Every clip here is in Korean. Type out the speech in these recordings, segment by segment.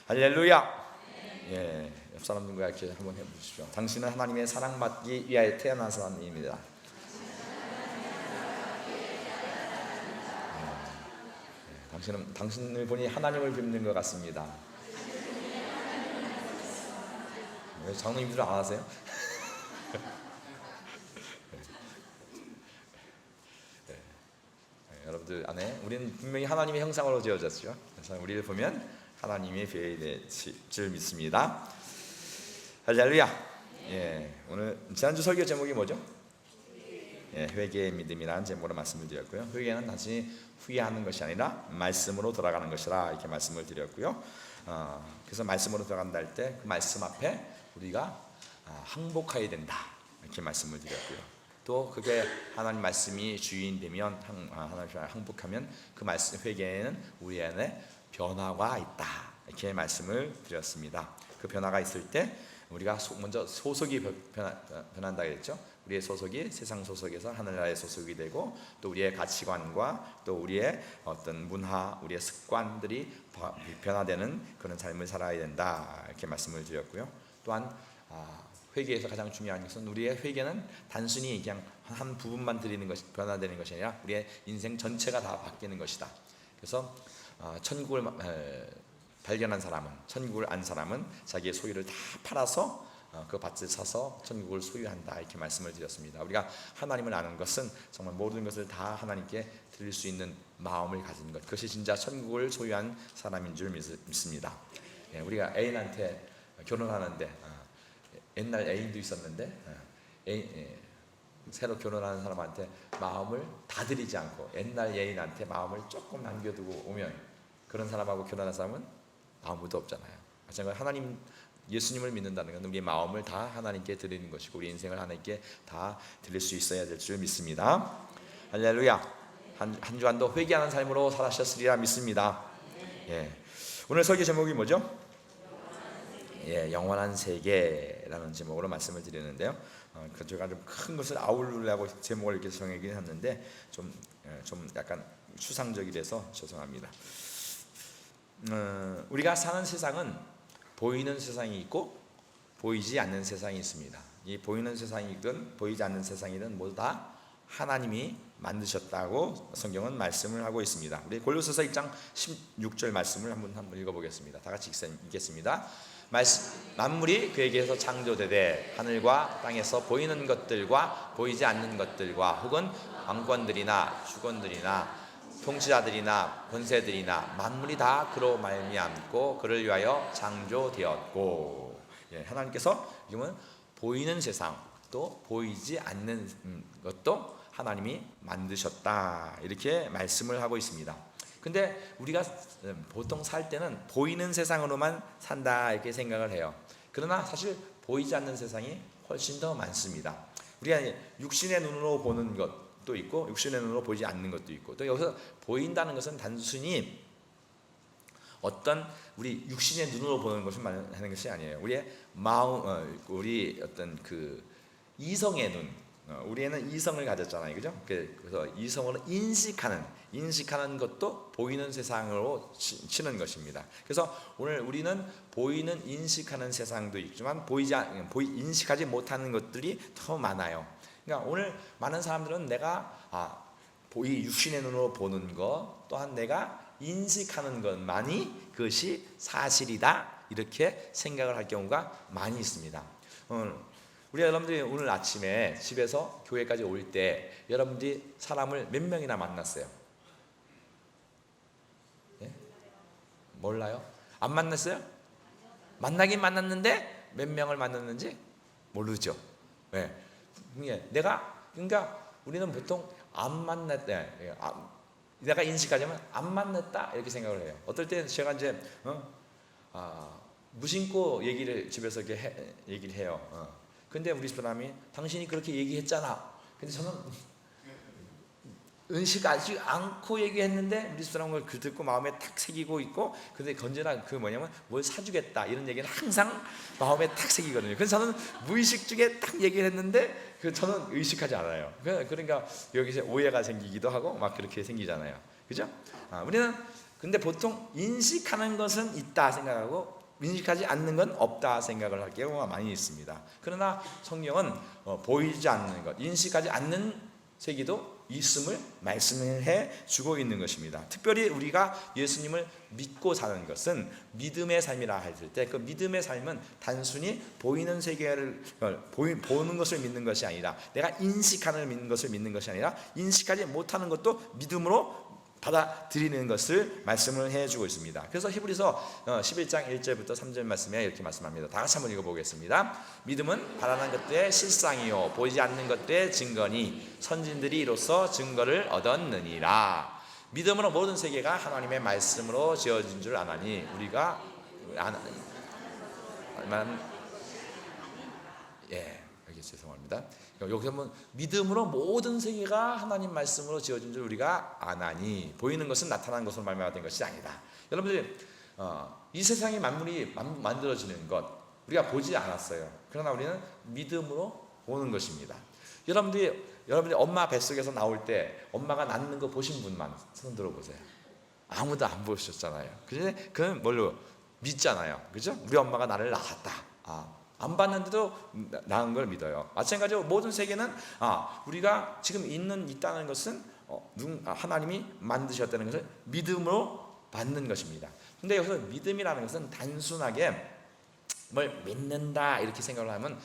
할렐루야. 예, 옆 사람들과 이렇게 한번 해보십시오. 당신은 하나님의 사랑받기 위하여 태어난 사람입니다. 당신을 보니 하나님을 뵙는 것 같습니다. 왜 장로님들 안 하세요? 여러분들 안에 우리는 분명히 하나님의 형상으로 지어졌죠. 그래서 우리를 보면 하나님의 배에 줄 믿습니다. 할렐루야. 예, 오늘 지난주 설교 제목이 뭐죠? 예, 회개의 믿음이라는 제목으로 말씀을 드렸고요. 회개는 단순히 후회하는 것이 아니라 말씀으로 돌아가는 것이라 이렇게 말씀을 드렸고요. 그래서 말씀으로 돌아간다 할 때 그 말씀 앞에 우리가 항복해야 된다 이렇게 말씀을 드렸고요. 또 그게 하나님 말씀이 주인되면 하나님 항복하면 그 말씀 회개에는 우리 안에 변화가 있다 이렇게 말씀을 드렸습니다. 그 변화가 있을 때 우리가 먼저 소속이 변한다 그랬죠. 우리의 소속이 세상 소속에서 하늘나라의 소속이 되고 또 우리의 가치관과 또 우리의 어떤 문화, 우리의 습관들이 변화되는 그런 삶을 살아야 된다 이렇게 말씀을 드렸고요. 또한 회개에서 가장 중요한 것은 우리의 회개는 단순히 그냥 한 부분만 드리는 것이 변화되는 것이 아니라 우리의 인생 전체가 다 바뀌는 것이다. 그래서 천국을 발견한 사람은, 천국을 안 사람은 자기의 소유를 다 팔아서 그 밭을 사서 천국을 소유한다 이렇게 말씀을 드렸습니다. 우리가 하나님을 아는 것은 정말 모든 것을 다 하나님께 드릴 수 있는 마음을 가진 것, 그것이 진짜 천국을 소유한 사람인 줄 믿습니다. 우리가 애인한테 결혼하는데 옛날 애인도 있었는데 새로 결혼하는 사람한테 마음을 다 드리지 않고 옛날 애인한테 마음을 조금 남겨두고 오면 그런 사람하고 결혼한 사람은 아무도 없잖아요. 마찬가지로 하나님 예수님을 믿는다는 건 우리의 마음을 다 하나님께 드리는 것이고 우리 인생을 하나님께 다 드릴 수 있어야 될 줄 믿습니다. 할렐루야. 한 주간도 회개하는 삶으로 살아셨으리라 믿습니다. 예. 오늘 설교 제목이 뭐죠? 예, 영원한 세계라는 제목으로 말씀을 드리는데요. 제가 좀 큰 것을 아우르려고 제목을 이렇게 정하긴 했는데 좀 약간 추상적이라서 죄송합니다. 우리가 사는 세상은 보이는 세상이 있고 보이지 않는 세상이 있습니다. 이 보이는 세상이든 보이지 않는 세상이든 모두 다 하나님이 만드셨다고 성경은 말씀을 하고 있습니다. 우리 골로새서 1장 16절 말씀을 한번 읽어보겠습니다. 다 같이 읽겠습니다. 만물이 그에게서 창조되되 하늘과 땅에서 보이는 것들과 보이지 않는 것들과 혹은 왕권들이나 주권들이나 통치자들이나 권세들이나 만물이 다 그로 말미암고 그를 위하여 창조되었고. 예, 하나님께서 지금은 보이는 세상 또 보이지 않는 것도 하나님이 만드셨다 이렇게 말씀을 하고 있습니다. 근데 우리가 보통 살 때는 보이는 세상으로만 산다 이렇게 생각을 해요. 그러나 사실 보이지 않는 세상이 훨씬 더 많습니다. 우리가 육신의 눈으로 보는 것도 있고 육신의 눈으로 보이지 않는 것도 있고 또 여기서 보인다는 것은 단순히 어떤 우리 육신의 눈으로 보는 것을 말하는 것이 아니에요. 우리의 마음, 우리 어떤 그 이성의 눈, 우리는 이성을 가졌잖아요, 그죠? 그래서 이성으로 인식하는 것도 보이는 세상으로 치는 것입니다. 그래서 오늘 우리는 보이는 인식하는 세상도 있지만 인식하지 못하는 것들이 더 많아요. 그러니까 오늘 많은 사람들은 내가 육신의 눈으로 보는 것 또한 내가 인식하는 것만이 그것이 사실이다 이렇게 생각을 할 경우가 많이 있습니다. 우리 여러분들이 오늘 아침에 집에서 교회까지 올 때 여러분들이 사람을 몇 명이나 만났어요? 예? 몰라요? 안 만났어요? 만나긴 만났는데 몇 명을 만났는지 모르죠. 네. 그러니까 우리는 보통 안 만났다. 내가 인식하자면 안 만났다 이렇게 생각을 해요. 어떨 때 제가 이제 무심코 얘기를 집에서 이렇게 얘기를 해요. 근데 우리 사람이 당신이 그렇게 얘기했잖아. 근데 저는 의식하지 않고 얘기했는데 우리 사람은 그걸 듣고 마음에 탁 새기고 있고 근데 언제나 그 뭐냐면 뭘 사주겠다 이런 얘기는 항상 마음에 탁 새기거든요. 그래서 저는 무의식 중에 딱 얘기를 했는데 저는 의식하지 않아요. 그러니까 여기서 오해가 생기기도 하고 막 그렇게 생기잖아요. 그죠? 우리는 근데 보통 인식하는 것은 있다 생각하고 인식하지 않는 건 없다 생각을 할 경우가 많이 있습니다. 그러나 성경은 보이지 않는 것, 인식하지 않는 세계도 있음을 말씀해 주고 있는 것입니다. 특별히 우리가 예수님을 믿고 사는 것은 믿음의 삶이라 할 때 그 믿음의 삶은 단순히 보이는 세계를 보는 것을 믿는 것이 아니라 내가 인식하는 믿는 것을 믿는 것이 아니라 인식하지 못하는 것도 믿음으로 받아들이는 것을 말씀을 해주고 있습니다. 그래서 히브리서 11장 1절부터 3절 말씀에 이렇게 말씀합니다. 다 같이 한번 읽어보겠습니다. 믿음은 바라는 것들의 실상이요 보이지 않는 것들의 증거니 선진들이 이로써 증거를 얻었느니라. 믿음으로 모든 세계가 하나님의 말씀으로 지어진 줄 아나니 우리가 여기 죄송합니다. 여기서 보면 믿음으로 모든 세계가 하나님 말씀으로 지어진 줄 우리가 아나니 보이는 것은 나타난 것으로 말미암아 것이 아니다. 여러분들이 이 세상의 만물이 만들어지는 것 우리가 보지 않았어요. 그러나 우리는 믿음으로 보는 것입니다. 여러분들이 엄마 뱃속에서 나올 때 엄마가 낳는 거 보신 분만 손 들어보세요. 아무도 안 보셨잖아요. 그건 뭘로 믿잖아요. 그죠? 우리 엄마가 나를 낳았다. 안 봤는데도 낳은 걸 믿어요. 마찬가지로 모든 세계는 우리가 지금 있다는 것은 하나님이 만드셨다는 것을 믿음으로 받는 것입니다. 근데 여기서 믿음이라는 것은 단순하게 뭘 믿는다 이렇게 생각을 하면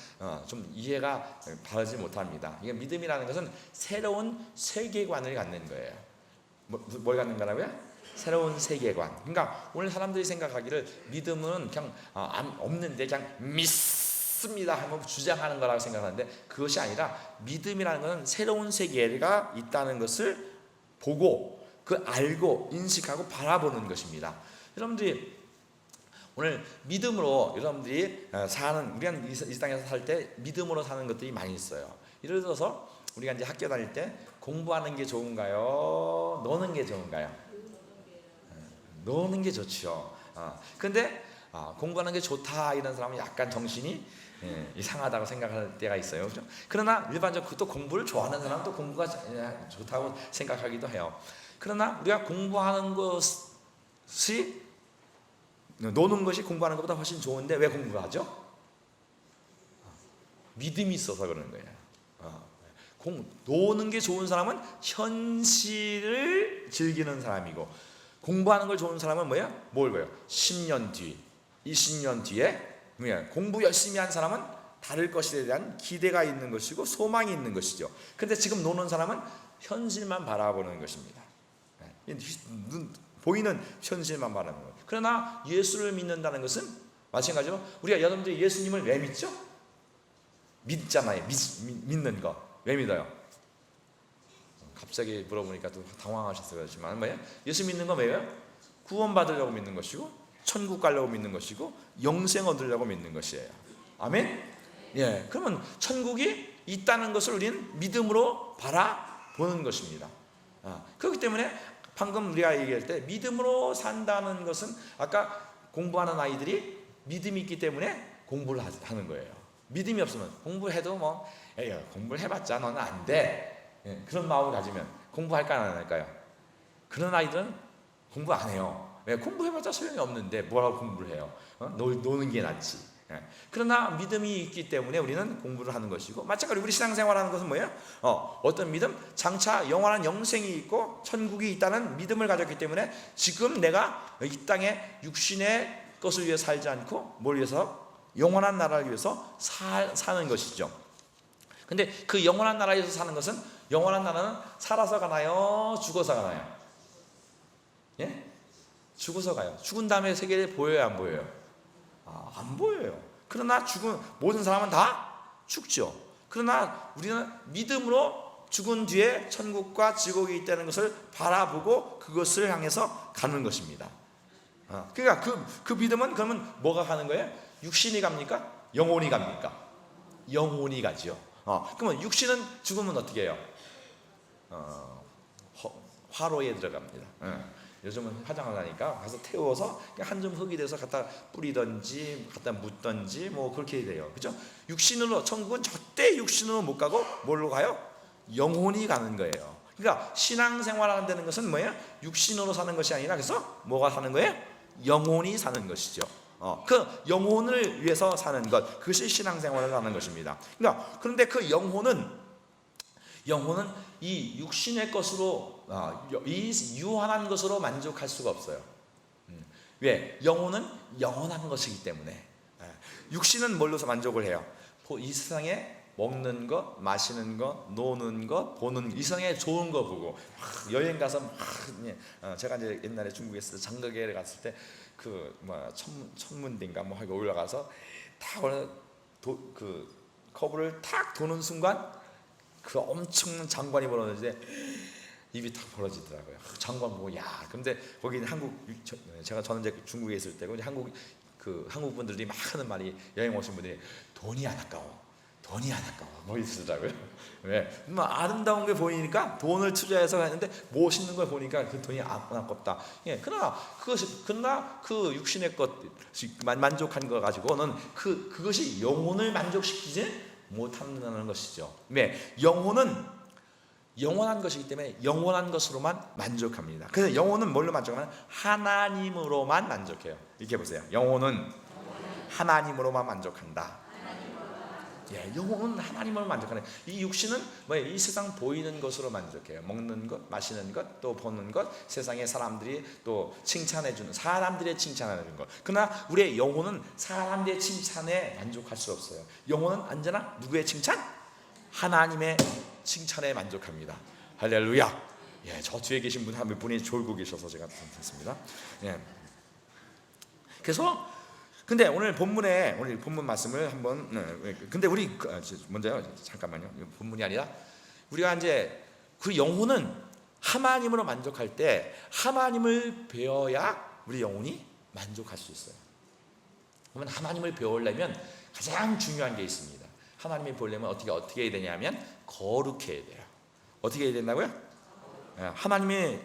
좀 이해가 바르지 못합니다. 이게 믿음이라는 것은 새로운 세계관을 갖는 거예요. 뭘 갖는 거라고요? 새로운 세계관. 그러니까 오늘 사람들이 생각하기를 믿음은 그냥 없는데 그냥 믿습니다 하면 주장하는 거라고 생각하는데 그것이 아니라 믿음이라는 것은 새로운 세계가 있다는 것을 보고 알고 인식하고 바라보는 것입니다. 여러분들이 오늘 믿음으로 여러분들이 우리가 이 땅에서 살 때 믿음으로 사는 것들이 많이 있어요. 예를 들어서 우리가 이제 학교 다닐 때 공부하는 게 좋은가요? 노는 게 좋은가요? 노는 게 좋죠. 근데 공부하는 게 좋다 이런 사람은 약간 정신이 이상하다고 생각할 때가 있어요. 그렇죠? 그러나 일반적으로 또 공부를 좋아하는 사람은 또 공부가 좋다고 생각하기도 해요. 그러나 우리가 공부하는 것이 노는 것이 공부하는 것보다 훨씬 좋은데 왜 공부를 하죠? 믿음이 있어서 그러는 거예요. 노는 게 좋은 사람은 현실을 즐기는 사람이고 공부하는 걸 좋은 사람은 뭘 봐요? 10년 뒤, 20년 뒤에 공부 열심히 한 사람은 다를 것에 대한 기대가 있는 것이고 소망이 있는 것이죠. 근데 지금 노는 사람은 현실만 바라보는 것입니다. 보이는 현실만 바라보는 거예요. 그러나 예수를 믿는다는 것은 마찬가지로 우리가 여러분들이 예수님을 왜 믿죠? 믿잖아요. 믿는 거. 왜 믿어요? 갑자기 물어보니까 또 당황하셨어요. 그렇지만 예수 믿는 건 왜요? 구원받으려고 믿는 것이고 천국 가려고 믿는 것이고 영생 얻으려고 믿는 것이에요. 아멘? 예. 그러면 천국이 있다는 것을 우리는 믿음으로 바라보는 것입니다. 그렇기 때문에 방금 우리가 얘기할 때 믿음으로 산다는 것은 아까 공부하는 아이들이 믿음이 있기 때문에 공부를 하는 거예요. 믿음이 없으면 공부해도 공부를 해봤자 너는 안 돼. 그런 마음을 가지면 공부할까 안 할까요? 그런 아이들은 공부 안 해요. 왜? 공부해봤자 소용이 없는데 뭐라고 공부를 해요? 노는 게 낫지. 그러나 믿음이 있기 때문에 우리는 공부를 하는 것이고 마찬가지로 우리 신앙생활하는 것은 뭐예요? 어떤 믿음? 장차 영원한 영생이 있고 천국이 있다는 믿음을 가졌기 때문에 지금 내가 이 땅에 육신의 것을 위해 살지 않고 뭘 위해서? 영원한 나라를 위해서 사는 것이죠. 근데 그 영원한 나라에서 사는 것은 영원한 나라는 살아서 가나요? 죽어서 가나요? 예? 죽어서 가요. 죽은 다음에 세계를 보여요? 안 보여요? 안 보여요. 그러나 죽은 모든 사람은 다 죽죠. 그러나 우리는 믿음으로 죽은 뒤에 천국과 지옥이 있다는 것을 바라보고 그것을 향해서 가는 것입니다. 그러니까 그 믿음은 그러면 뭐가 가는 거예요? 육신이 갑니까? 영혼이 갑니까? 영혼이 가죠. 그러면 육신은 죽으면 어떻게 해요? 화로에 들어갑니다. 요즘은 화장을 하니까 가서 태워서 한 줌 흙이 돼서 갖다 뿌리든지 갖다 묻든지 뭐 그렇게 돼요. 그죠? 육신으로 천국은 절대 육신으로 못 가고 뭘로 가요? 영혼이 가는 거예요. 그러니까 신앙생활하는 데는 것은 뭐예요? 육신으로 사는 것이 아니라 그래서 뭐가 사는 거예요? 영혼이 사는 것이죠. 그 영혼을 위해서 사는 것, 그것이 신앙생활을 하는 것입니다. 그러니까 그런데 그 영혼은 이 육신의 것으로, 이 유한한 것으로 만족할 수가 없어요. 왜? 영혼은 영원한 것이기 때문에. 육신은 뭘로서 만족을 해요? 이 세상에 먹는 것, 마시는 것, 노는 것, 보는 이 세상에 좋은 거 보고 여행 가서 제가 이제 옛날에 중국에 있을 때 장가계를 갔을 때 그 천문대인가 뭐 하고 올라가서 딱 그 커브를 탁 도는 순간 그 엄청난 장관이 벌어지는데 입이 탁 벌어지더라고요. 장관 보고 야, 근데 거기는 저는 이제 중국에 있을 때고 한국 분들이 막 하는 말이, 여행 오신 분들이 돈이 안 아까워 뭐 이러더라고요. 왜? 아름다운 게 보이니까 돈을 투자해서 했는데 멋있는 걸 보니까 그 돈이 안 아깝다. 그러나 그 육신의 것 만족한 거 가지고는 그것이 영혼을 만족시키지 못한다는 것이죠. 왜? 영혼은 영원한 것이기 때문에 영원한 것으로만 만족합니다. 그래서 영혼은 뭘로 만족하면 하나님으로만 만족해요. 이렇게 보세요. 영혼은 하나님으로만 만족한다. 영혼은 하나님으로 만족하는. 이 육신은 이 세상 보이는 것으로 만족해요. 먹는 것, 마시는 것, 또 보는 것, 세상의 사람들이 또 칭찬해주는, 사람들의 칭찬하는 것. 그러나 우리의 영혼은 사람들의 칭찬에 만족할 수 없어요. 영혼은 언제나 누구의 칭찬? 하나님의 칭찬에 만족합니다. 할렐루야. 저 뒤에 계신 분 한 분이 졸고 계셔서 제가 듣습니다. 그래서 근데 오늘 본문 말씀을 한번, 근데 우리 먼저요, 잠깐만요. 본문이 아니라 우리가 이제 그 영혼은 하나님으로 만족할 때 하나님을 배워야 우리 영혼이 만족할 수 있어요. 그러면 하나님을 배우려면 가장 중요한 게 있습니다. 하나님을 배우려면 어떻게 해야 되냐면 거룩해야 돼요. 어떻게 해야 된다고요? 하나님의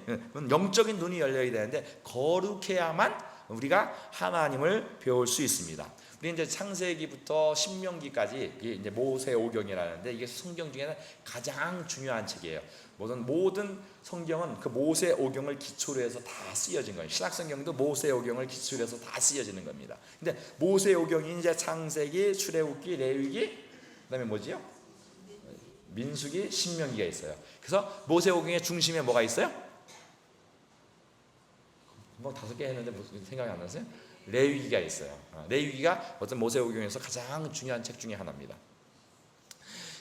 영적인 눈이 열려야 되는데 거룩해야만 우리가 하나님을 배울 수 있습니다. 우리 이제 창세기부터 신명기까지 이제 모세오경이라는데 이게 성경 중에는 가장 중요한 책이에요. 모든 성경은 그 모세오경을 기초로 해서 다 쓰여진 거예요. 신약 성경도 모세오경을 기초로 해서 다 쓰여지는 겁니다. 근데 모세오경이 이제 창세기, 출애굽기, 레위기, 그다음에 뭐지요? 민수기, 신명기가 있어요. 그래서 모세오경의 중심에 뭐가 있어요? 5개 했는데 무슨 생각이 안 나세요? 레위기가 있어요. 레위기가 어떤 모세오경에서 가장 중요한 책 중에 하나입니다.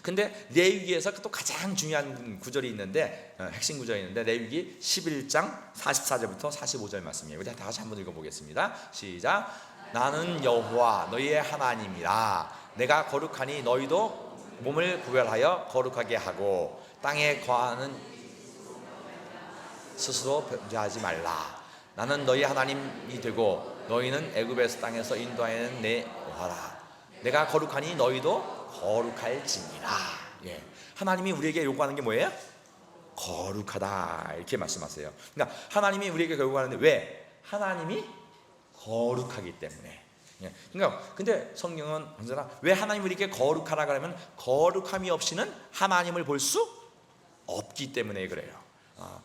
근데 레위기에서 또 가장 중요한 구절이 있는데, 핵심 구절이 있는데, 레위기 11장 44절부터 45절 말씀이에요. 우리 다 같이 한번 읽어보겠습니다. 시작. 나는 여호와 너희의 하나님이라. 내가 거룩하니 너희도 몸을 구별하여 거룩하게 하고 땅에 거하는 스스로 범죄하지 말라. 나는 너희 하나님이 되고 너희는 애굽에서 땅에서 인도하여낸 내 여호와라. 내가 거룩하니 너희도 거룩할지니라. 하나님이 우리에게 요구하는 게 뭐예요? 거룩하다, 이렇게 말씀하세요. 그러니까 하나님이 우리에게 요구하는데 왜? 하나님이 거룩하기 때문에. 그러니까 근데 성경은 언제나 왜 하나님이 우리에게 거룩하라 그러면 거룩함이 없이는 하나님을 볼 수 없기 때문에 그래요.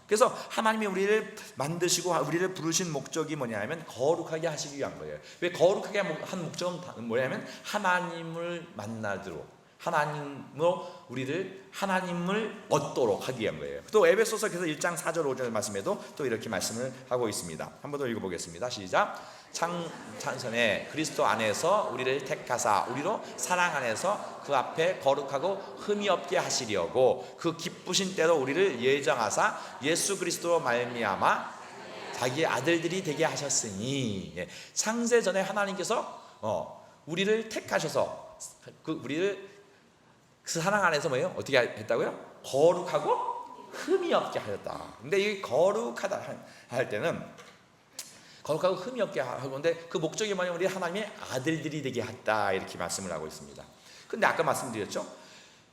그래서 하나님이 우리를 만드시고 우리를 부르신 목적이 뭐냐면 거룩하게 하시기 위한 거예요. 왜 거룩하게 한 목적은 뭐냐면 하나님을 만나도록, 하나님을 얻도록 하기 위한 거예요. 또 에베소서 1장 4절 5절 말씀에도 또 이렇게 말씀을 하고 있습니다. 한 번 더 읽어보겠습니다. 시작. 창선에 그리스도 안에서 우리를 택하사 우리로 사랑 안에서 그 앞에 거룩하고 흠이 없게 하시려고 그 기쁘신 때로 우리를 예정하사 예수 그리스도로 말미암아 자기의 아들들이 되게 하셨으니. 창세 전에 하나님께서 우리를 택하셔서 우리를 그 사랑 안에서 뭐예요? 어떻게 했다고요? 거룩하고 흠이 없게 하셨다. 근데 이 거룩하다 할 때는 거룩하고 흠이 없게 하는데 그 목적이 뭐냐면 우리 하나님의 아들들이 되게 했다, 이렇게 말씀을 하고 있습니다. 근데 아까 말씀드렸죠?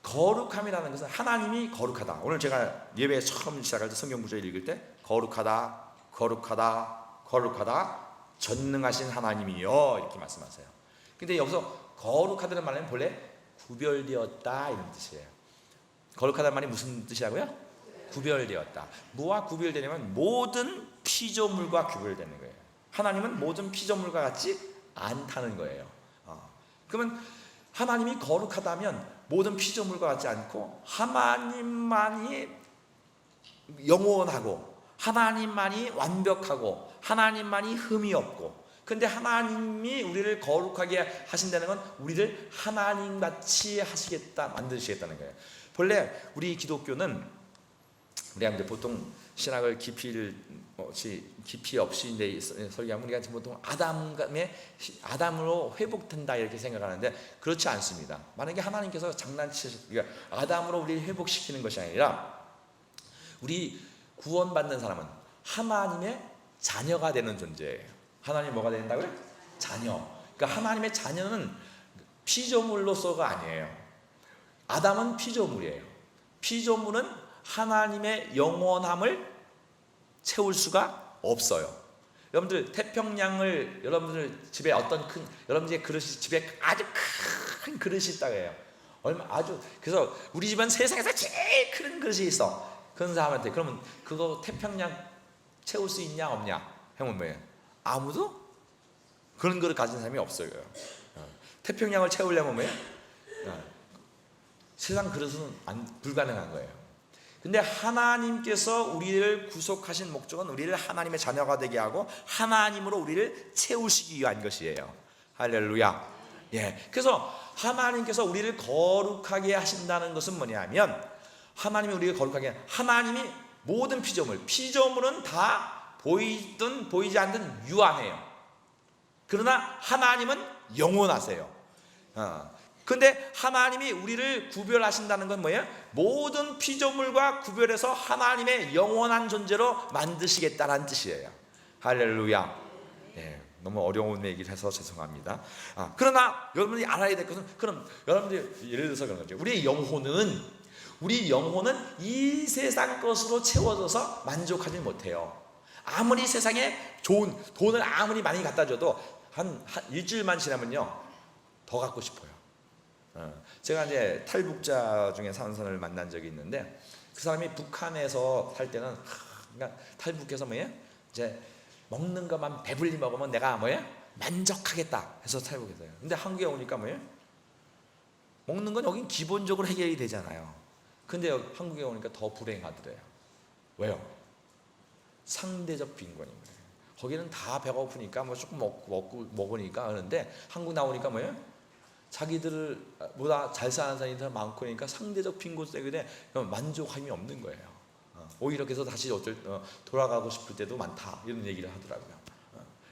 거룩함이라는 것은 하나님이 거룩하다. 오늘 제가 예배 처음 시작할 때 성경 구절 읽을 때 거룩하다, 거룩하다, 거룩하다, 전능하신 하나님이요, 이렇게 말씀하세요. 근데 여기서 거룩하다는 말은 본래 구별되었다, 이런 뜻이에요. 거룩하다는 말이 무슨 뜻이라고요? 구별되었다. 뭐와 구별되냐면 모든 피조물과 구별되는 거예요. 하나님은 모든 피조물과 같지 않다는 거예요. 그러면 하나님이 거룩하다면 모든 피조물과 같지 않고 하나님만이 영원하고 하나님만이 완벽하고 하나님만이 흠이 없고, 근데 하나님이 우리를 거룩하게 하신다는 건 우리를 하나님같이 하시겠다, 만드시겠다는 거예요. 본래 우리 기독교는, 우리가 이제 보통 신학을 깊이 없이 설교하면 우리가 보통 아담으로 회복된다 이렇게 생각하는데 그렇지 않습니다. 만약에 하나님께서 그러니까 아담으로 우리를 회복시키는 것이 아니라, 우리 구원받는 사람은 하나님의 자녀가 되는 존재예요. 하나님 뭐가 된다고요? 자녀. 그러니까 하나님의 자녀는 피조물로서가 아니에요. 아담은 피조물이에요. 피조물은 하나님의 영원함을 채울 수가 없어요. 여러분들 태평양을, 여러분들 집에 여러분들의 그릇이, 집에 아주 큰 그릇이 있다고 해요. 그래서 우리 집은 세상에서 제일 큰 그릇이 있어. 그런 사람한테, 그러면 그거 태평양 채울 수 있냐 없냐 하면 뭐예요? 아무도 그런 거를 가진 사람이 없어요. 태평양을 채우려면 뭐예요? 세상 그릇은 불가능한 거예요. 근데 하나님께서 우리를 구속하신 목적은 우리를 하나님의 자녀가 되게 하고 하나님으로 우리를 채우시기 위한 것이에요. 할렐루야. 예. 그래서 하나님께서 우리를 거룩하게 하신다는 것은 뭐냐면, 하나님이 우리를 거룩하게, 하나님이 모든 피조물은 다 보이든 보이지 않든 유한해요. 그러나 하나님은 영원하세요. 근데 하나님이 우리를 구별하신다는 건 뭐예요? 모든 피조물과 구별해서 하나님의 영원한 존재로 만드시겠다는 뜻이에요. 할렐루야. 예, 너무 어려운 얘기를 해서 죄송합니다. 그러나 여러분들이 알아야 될 것은, 그럼 여러분들이 예를 들어서 그런 거죠. 우리 영혼은 이 세상 것으로 채워져서 만족하지 못해요. 아무리 세상에 좋은 돈을 아무리 많이 갖다 줘도 한 일주일만 지나면요 더 갖고 싶어요. 제가 이제 탈북자 중에 사는 사람을 만난 적이 있는데, 그 사람이 북한에서 살 때는 그러니까 탈북해서 뭐예요? 이제 먹는 것만 배불리 먹으면 내가 뭐예요? 만족하겠다 해서 탈북했어요. 근데 한국에 오니까 뭐예요? 먹는 건 여긴 기본적으로 해결이 되잖아요. 근데 한국에 오니까 더 불행하더래요. 왜요? 상대적 빈곤인 거예요. 거기는 다 배고프니까 뭐 조금 먹으니까 하는데, 한국 나오니까 뭐예요? 자기들보다 잘 사는 사람이 더 많고 그러니까 상대적 빈곤 때문에 만족함이 없는 거예요. 오히려 그래서 다시 돌아가고 싶을 때도 많다, 이런 얘기를 하더라고요.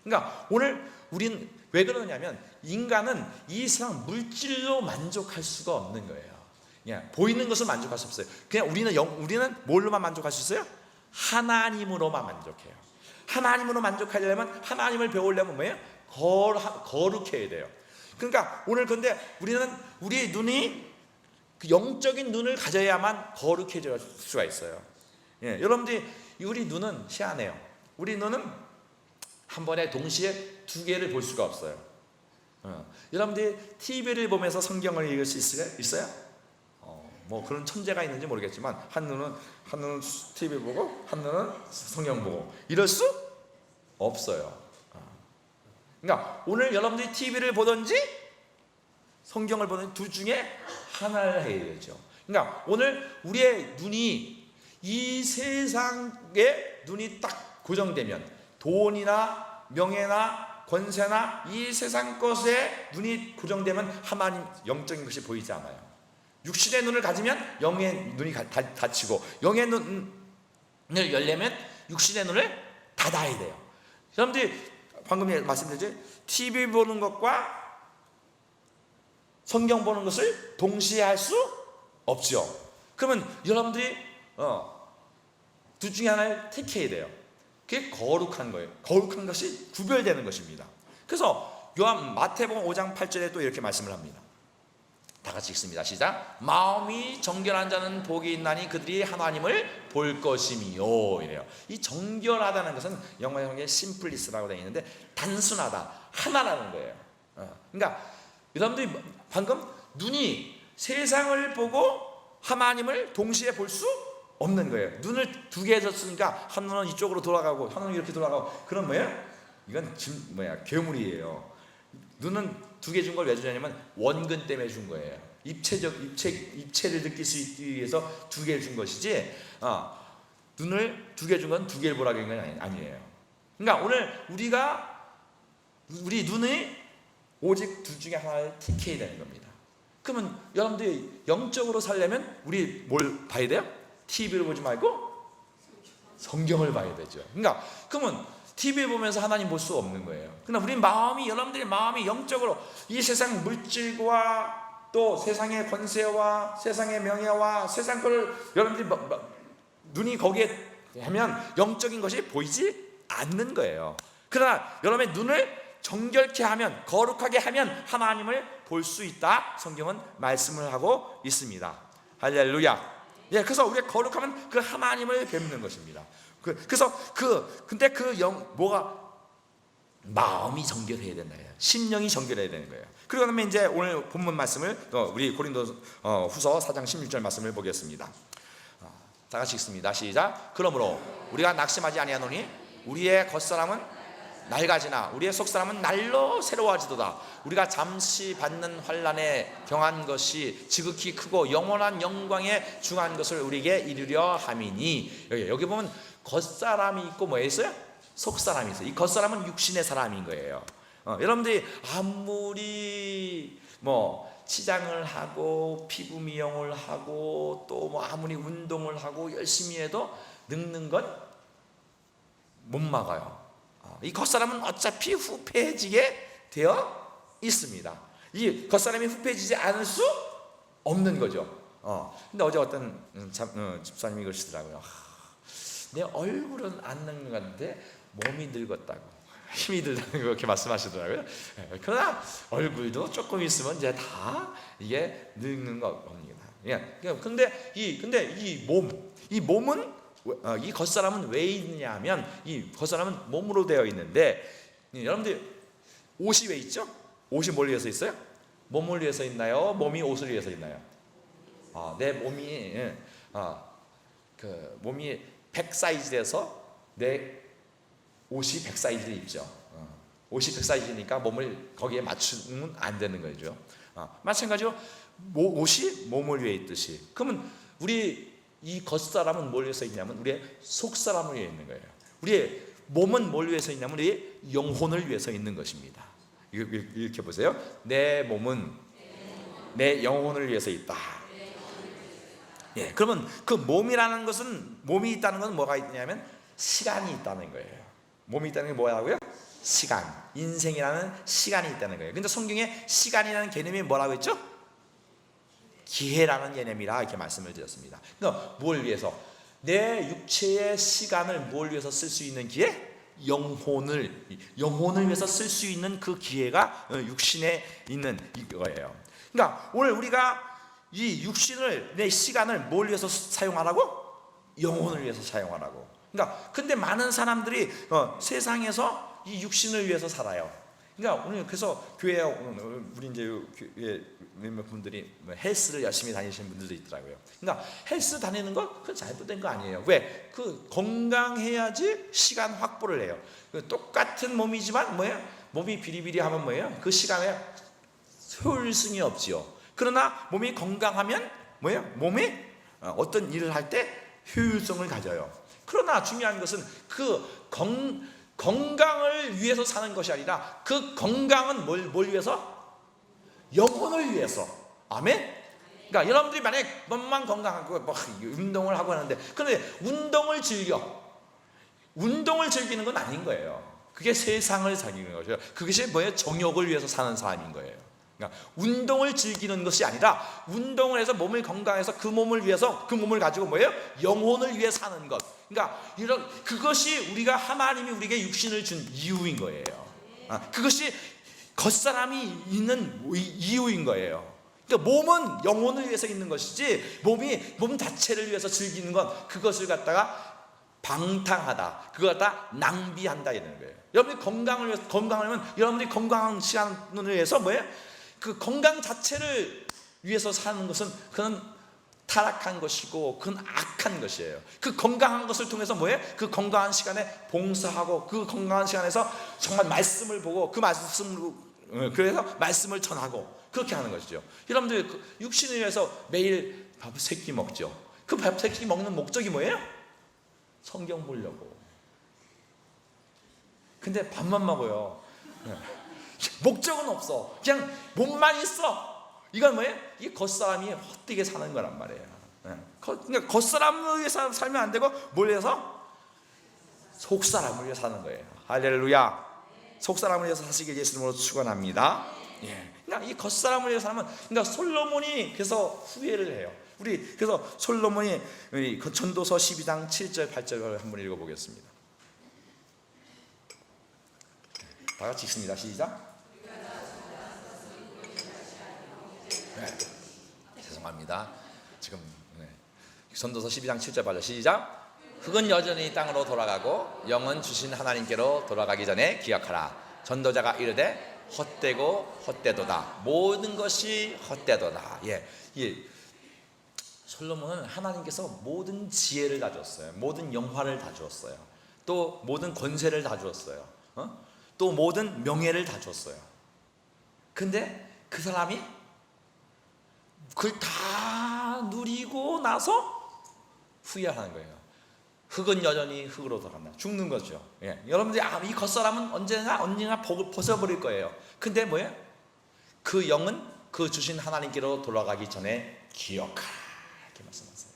그러니까 오늘 우린 왜 그러냐면, 인간은 이 세상 물질로 만족할 수가 없는 거예요. 그냥 보이는 것을 만족할 수 없어요. 그냥 우리는 뭘로만 만족할 수 있어요? 하나님으로만 만족해요. 하나님으로 만족하려면, 하나님을 배우려면 뭐예요? 거룩해야 돼요. 그러니까 오늘 근데 우리는 우리의 눈이 그 영적인 눈을 가져야만 거룩해질 수가 있어요. 예, 여러분들이 우리 눈은 희한해요. 우리 눈은 한 번에 동시에 두 개를 볼 수가 없어요. 여러분들이 TV를 보면서 성경을 읽을 수 있어요? 뭐 그런 천재가 있는지 모르겠지만 한 눈은 TV 보고 한 눈은 성경 보고 이럴 수 없어요. 그러니까 오늘 여러분들이 TV를 보든지 성경을 보든지 둘 중에 하나를 해야 되죠. 그러니까 오늘 우리의 눈이 이 세상에 눈이 딱 고정되면, 돈이나 명예나 권세나 이 세상 것에 눈이 고정되면 하나님 영적인 것이 보이지 않아요. 육신의 눈을 가지면 영의 눈이 닫히고, 영의 눈을 열려면 육신의 눈을 닫아야 돼요. 여러분들이 방금 말씀드렸죠? TV 보는 것과 성경 보는 것을 동시에 할 수 없죠. 그러면 여러분들이 둘 중에 하나를 택해야 돼요. 그게 거룩한 거예요. 거룩한 것이 구별되는 것입니다. 그래서 마태복음 5장 8절에 또 이렇게 말씀을 합니다. 다 같이 읽습니다. 시작. 마음이 정결한 자는 복이 있나니 그들이 하나님을 볼 것이미요. 이래요. 이 정결하다는 것은 영어에 심플리스라고 되어 있는데 단순하다, 하나라는 거예요. 그러니까 여러분들이 방금 눈이 세상을 보고 하나님을 동시에 볼 수 없는 거예요. 눈을 두 개 졌으니까 한 눈은 이쪽으로 돌아가고 한 눈은 이렇게 돌아가고, 그런 뭐예요? 이건 괴물이에요. 눈은 두 개 준 걸 왜 주냐면 원근 때문에 준 거예요. 입체를 느낄 수 있기 위해서 두 개를 준 것이지, 눈을 두 개 준 건 두 개를 보라고 한 건 아니에요. 그러니까 오늘 우리 눈이 오직 둘 중에 하나를 택해야 되는 겁니다. 그러면 여러분들이 영적으로 살려면 우리 뭘 봐야 돼요? TV를 보지 말고 성경을 봐야 되죠. 그러니까 그러면 TV 보면서 하나님 볼 수 없는 거예요. 그러나 우리 여러분들의 마음이 영적으로 이 세상 물질과 또 세상의 권세와 세상의 명예와 세상 거를 여러분들이 눈이 거기에 하면 영적인 것이 보이지 않는 거예요. 그러나 여러분의 눈을 정결케 하면, 거룩하게 하면 하나님을 볼 수 있다, 성경은 말씀을 하고 있습니다. 할렐루야. 예, 그래서 우리가 거룩하면 그 하나님을 뵙는 것입니다. 그래서 근데 뭐가 마음이 정결해야 된다요. 심령이 정결해야 되는 거예요. 그리고 그다음에 이제 오늘 본문 말씀을 우리 고린도 후서 4장 16절 말씀을 보겠습니다. 다 같이 읽습니다. 시작. 그러므로 우리가 낙심하지 아니하노니 우리의 겉사람은 낡아지나 우리의 속사람은 날로 새로워지도다. 우리가 잠시 받는 환난에 경한 것이 지극히 크고 영원한 영광에 중한 것을 우리에게 이루려 함이니. 여기 보면 겉사람이 있고 뭐에 있어요? 속사람이 있어요. 이 겉사람은 육신의 사람인 거예요. 여러분들이 아무리 치장을 하고 피부 미용을 하고 또 아무리 운동을 하고 열심히 해도 늙는 건 못 막아요. 이 겉사람은 어차피 후패해지게 되어 있습니다. 이 겉사람이 후패해지지 않을 수 없는 거죠. 근데 어제 어떤 집사님이 그러시더라고요. 내 얼굴은 안 늙는 것 같은데 몸이 늙었다고, 힘이 들다고 그렇게 말씀하시더라고요. 그러나 얼굴도 조금 있으면 이제 다 이게 늙는 겁니다. 근데 이 몸은 이 겉사람은 왜 있느냐 하면 이 겉사람은 몸으로 되어 있는데, 여러분들 옷이 왜 있죠? 옷이 뭘 위해서 있어요? 몸을 위해서 있나요? 몸이 옷을 위해서 있나요? 내 몸이 몸이 100 사이즈에서 내 옷이 100 사이즈를 입죠. 옷이 100 사이즈니까 몸을 거기에 맞추면 안 되는 거죠. 마찬가지로 옷이 몸을 위해 있듯이, 그러면 우리 이 겉사람은 뭘 위해서 있냐면 우리의 속사람을 위해 있는 거예요. 우리의 몸은 뭘 위해서 있냐면 우리의 영혼을 위해서 있는 것입니다. 이렇게 보세요. 내 몸은 내 영혼을 위해서 있다. 예, 그러면 그 몸이 있다는 것은 뭐가 있냐면 시간이 있다는 거예요. 몸이 있다는 게 뭐라고요? 시간, 인생이라는 시간이 있다는 거예요. 근데 성경에 시간이라는 개념이 뭐라고 했죠? 기회라는 개념이라 이렇게 말씀을 드렸습니다. 그러니까 뭘 위해서? 내 육체의 시간을 뭘 위해서 쓸 수 있는 기회? 영혼을 위해서 쓸 수 있는 그 기회가 육신에 있는 이거예요. 그러니까 오늘 우리가 이 육신을, 내 시간을 뭘 위해서 사용하라고? 영혼을 위해서 사용하라고. 그러니까 근데 많은 사람들이 세상에서 이 육신을 위해서 살아요. 그러니까 오늘 그래서 교회에 우리 이제 교회 몇몇 분들이 헬스를 열심히 다니시는 분들도 있더라고요. 그러니까 헬스 다니는 거 그건 잘못된 거 아니에요. 왜? 건강해야지 시간 확보를 해요. 똑같은 몸이지만 몸이 비리비리하면 그 시간에 효율성이 없지요. 그러나 몸이 건강하면 몸이 어떤 일을 할 때 효율성을 가져요. 그러나 중요한 것은 그 건강을 위해서 사는 것이 아니라 그 건강은 뭘 위해서? 영혼을 위해서. 아멘? 그러니까 여러분들이 만약에 몸만 건강하고 운동을 하고 하는데, 그런데 운동을 즐기는 건 아닌 거예요. 그게 세상을 즐기는 거죠. 그것이 정욕을 위해서 사는 사람인 거예요. 그러니까 운동을 즐기는 것이 아니라 운동을 해서 몸을 건강해서 그 몸을 위해서, 그 몸을 가지고 영혼을 위해 사는 것. 그러니까 그것이 하나님이 우리에게 육신을 준 이유인 거예요. 그것이 겉사람이 있는 이유인 거예요. 그러니까 몸은 영혼을 위해서 있는 것이지 몸 자체를 위해서 즐기는 것, 그것을 갖다가 방탕하다, 그걸 갖다 낭비한다 이러는 거예요. 여러분이 건강하면 여러분들이 건강한 시간을 위해서 그 건강 자체를 위해서 사는 것은 그건 타락한 것이고 그건 악한 것이에요. 그 건강한 것을 통해서 그 건강한 시간에 봉사하고 그 건강한 시간에서 정말 말씀을 보고 그 그래서 말씀을 전하고 그렇게 하는 것이죠. 여러분들 육신을 위해서 매일 밥 3끼 먹죠. 그 밥 3끼 먹는 목적이 뭐예요? 성경 보려고. 근데 밥만 먹어요. 목적은 없어. 그냥 몸만 있어. 이건 뭐예요? 이 겉사람이 헛되게 사는 거란 말이에요. 그러니까 겉사람을 위해서 살면 안 되고 뭘 위해서? 속사람을 위해서 사는 거예요. 할렐루야. 속사람을 위해서 사시길 예수님으로 축원합니다. 그러니까 이 겉사람을 위해서 살면, 그러니까 솔로몬이 그래서 후회를 해요. 우리 그래서 솔로몬이 전도서 12장 7절 8절을 한번 읽어보겠습니다. 다 같이 읽습니다. 시작. 죄송합니다. 지금 전도서 12장 7절 8절 시작. 흙은 여전히 땅으로 돌아가고 영은 주신 하나님께로 돌아가기 전에 기억하라. 전도자가 이르되 헛되고 헛되도다. 모든 것이 헛되도다. 솔로몬은 하나님께서 모든 지혜를 다 줬어요. 모든 영화를 다 주었어요. 또 모든 권세를 다 주었어요. 또 모든 명예를 다 줬어요. 근데 그 사람이 그걸 다 누리고 나서 후회하는 거예요. 흙은 여전히 흙으로 돌아간다. 죽는 거죠. 여러분들이 이 겉사람은 언젠가 벗어버릴 거예요. 근데 뭐예요? 그 영은 그 주신 하나님께로 돌아가기 전에 기억하라. 이렇게 말씀하세요.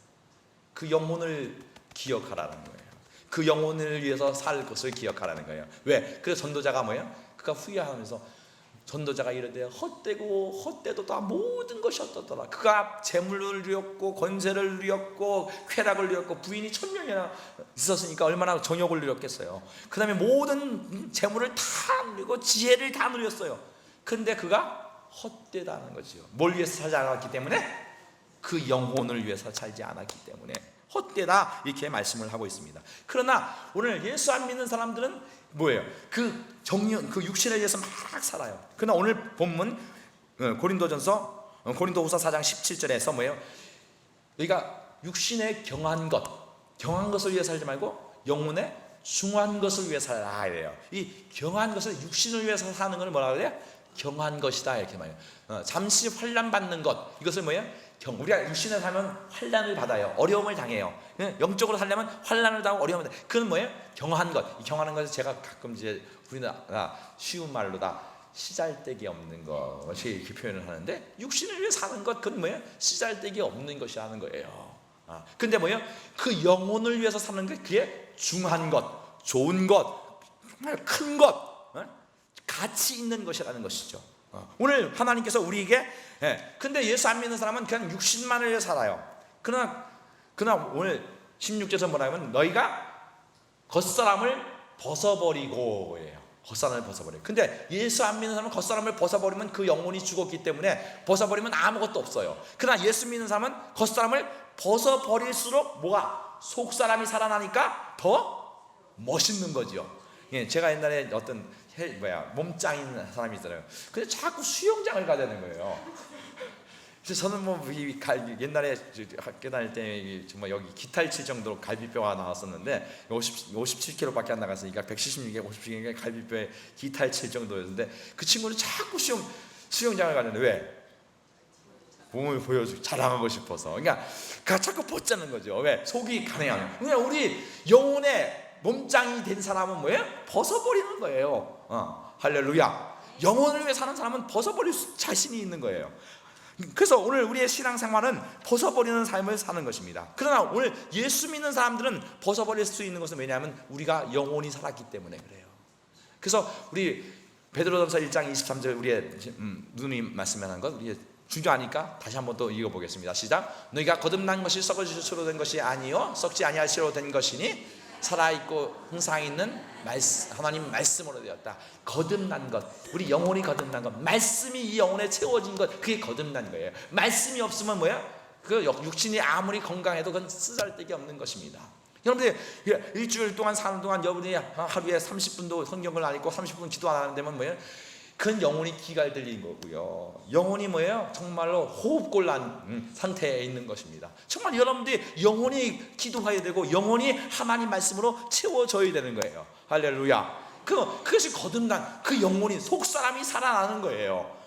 그 영혼을 기억하라는 거예요. 그 영혼을 위해서 살 것을 기억하라는 거예요. 왜? 그래서 전도자가 뭐예요? 그가 후회하면서 전도자가 이르되 헛되고 헛되도다. 모든 것이 헛되도다. 그가 재물을 누렸고 권세를 누렸고 쾌락을 누렸고 부인이 1000명이나 있었으니까 얼마나 정욕을 누렸겠어요. 그 다음에 모든 재물을 다 누리고 지혜를 다 누렸어요. 근데 그가 헛되다는 거죠. 뭘 위해서 살지 않았기 때문에? 그 영혼을 위해서 살지 않았기 때문에 헛되다, 이렇게 말씀을 하고 있습니다. 그러나 오늘 예수 안 믿는 사람들은 뭐예요? 그 육신에 의해서 막 살아요. 그러나 오늘 본문 고린도전서 고린도후서 4장 17절에서 뭐예요? 여기가 육신에 경한 것을 위해 살지 말고 영혼에 중한 것을 위해 살라 이래요. 이 경한 것을 육신을 위해서 사는 걸 뭐라 그래요? 경한 것이다 이렇게 말해요. 잠시 환난 받는 것, 이것을 뭐예요? 우리가 육신을 살면 환난을 받아요. 어려움을 당해요. 영적으로 살려면 환난을 당하고 어려움을 당해요. 그건 뭐예요? 경한 것. 이 경하는 것을 제가 가끔 이제 우리나라 쉬운 말로 다 씨잘데기 없는 것이 이렇게 표현을 하는데, 육신을 위해 사는 것, 그건 뭐예요? 씨잘데기 없는 것이라는 거예요. 근데 뭐예요? 그 영혼을 위해서 사는 게 그게 중한 것, 좋은 것, 정말 큰 것, 가치 있는 것이라는 것이죠. 오늘 하나님께서 우리에게 근데 예수 안 믿는 사람은 그냥 육신만을 위해 살아요. 그러나 오늘 16절에서 뭐라 하면 너희가 겉사람을 벗어버리고 예요. 겉사람을 벗어버려. 근데 예수 안 믿는 사람은 겉사람을 벗어버리면 그 영혼이 죽었기 때문에 벗어버리면 아무것도 없어요. 그러나 예수 믿는 사람은 겉사람을 벗어버릴수록 뭐가? 속사람이 살아나니까 더 멋있는 거죠. 제가 옛날에 어떤 몸짱인 사람이 있잖아요. 근데 자꾸 수영장을 가자는 거예요. 그래서 저는 옛날에 학교 다닐 때 정말 여기 기타를 칠 정도로 갈비뼈가 나왔었는데 57kg밖에 안 나갔으니까 176에 57kg에 갈비뼈에 기타를 칠 정도였는데 그 친구는 자꾸 수영장을 가는데 왜? 몸을 보여주고 자랑하고 싶어서. 그러니까 자꾸 벗자는 거죠. 왜? 속이 가능하면. 그러니까 우리 영혼의 몸짱이 된 사람은 뭐예요? 벗어버리는 거예요. 할렐루야. 영혼을 위해 사는 사람은 벗어버릴 자신이 있는 거예요. 그래서 오늘 우리의 신앙생활은 벗어버리는 삶을 사는 것입니다. 그러나 오늘 예수 믿는 사람들은 벗어버릴 수 있는 것은 왜냐하면 우리가 영혼이 살았기 때문에 그래요. 그래서 우리 베드로전서 1장 23절 우리의 누님 말씀하는 것 우리 중요하니까 다시 한번 또 읽어보겠습니다. 시작. 너희가 거듭난 것이 썩어질 수로 된 것이 아니요 썩지 아니할 수로 된 것이니 살아있고 항상 있는 하나님 말씀으로 되었다. 거듭난 것, 우리 영혼이 거듭난 것, 말씀이 이 영혼에 채워진 것, 그게 거듭난 거예요. 말씀이 없으면 뭐야? 그 육신이 아무리 건강해도 그건 쓰잘데기 없는 것입니다. 여러분들 일주일 동안 사는 동안 여러분이 하루에 30분도 성경을 안 읽고 30분 기도 안 하는 데면 뭐예요? 그건 영혼이 기갈 들린 거고요. 영혼이 뭐예요? 정말로 호흡곤란 상태에 있는 것입니다. 정말 여러분들이 영혼이 기도해야 되고 영혼이 하나님 말씀으로 채워져야 되는 거예요. 할렐루야. 그것이 거듭난 그 영혼이 속사람이 살아나는 거예요.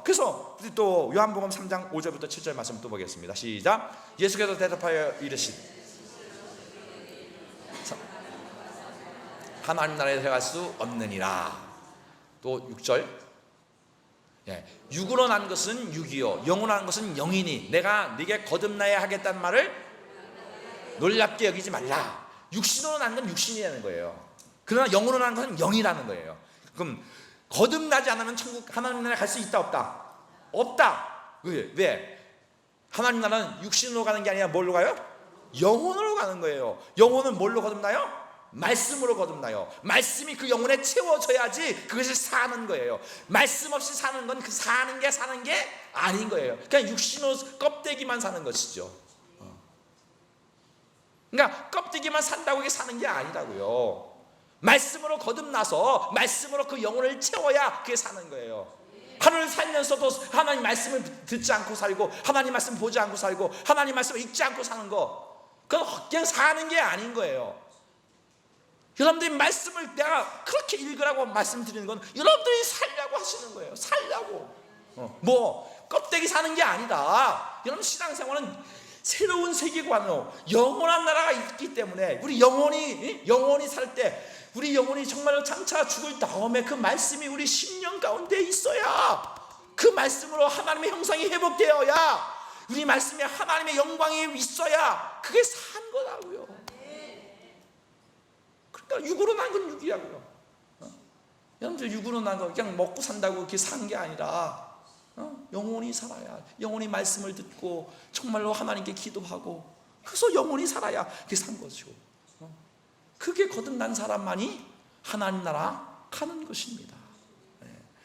그래서 우리 또 요한복음 3장 5절부터 7절 말씀 또 보겠습니다. 시작. 예수께서 대답하여 이르시되 하나님 나라에 들어갈 수 없느니라. 또 6절. 육으로 난 것은 육이요 영으로 난 것은 영이니 내가 네게 거듭나야 하겠다는 말을 놀랍게 여기지 말라. 육신으로 난 건 육신이라는 거예요. 그러나 영으로 난 것은 영이라는 거예요. 그럼 거듭나지 않으면 천국 하나님 나라에 갈 수 있다 없다? 없다. 왜? 하나님 나라는 육신으로 가는 게 아니라 뭘로 가요? 영혼으로 가는 거예요. 영혼은 뭘로 거듭나요? 말씀으로 거듭나요. 말씀이 그 영혼에 채워져야지 그것이 사는 거예요. 말씀 없이 사는 건 그 사는 게 아닌 거예요. 그냥 육신으로 껍데기만 사는 것이죠. 그러니까 껍데기만 산다고 이게 사는 게 아니라고요. 말씀으로 거듭나서 말씀으로 그 영혼을 채워야 그게 사는 거예요. 하루를 살면서도 하나님 말씀을 듣지 않고 살고 하나님 말씀 보지 않고 살고 하나님 말씀을 읽지 않고 사는 거, 그건 그냥 사는 게 아닌 거예요. 여러분들이 말씀을 내가 그렇게 읽으라고 말씀드리는 건 여러분들이 살려고 하시는 거예요. 살려고. 뭐 껍데기 사는 게 아니다. 여러분 신앙생활은 새로운 세계관으로 영원한 나라가 있기 때문에 우리 영혼이 살 때 우리 영혼이 정말로 장차 죽을 다음에 그 말씀이 우리 심령 가운데 있어야, 그 말씀으로 하나님의 형상이 회복되어야, 우리 말씀에 하나님의 영광이 있어야 그게 산 거라고요. 그러니까 육으로 난 건 육이라고요. 여러분들 육으로 난 거 그냥 먹고 산다고 이렇게 산 게 아니라 영혼이 살아야, 영혼이 말씀을 듣고 정말로 하나님께 기도하고, 그래서 영혼이 살아야 그게 산 거죠. 그게 거듭난 사람만이 하나님 나라 가는 것입니다.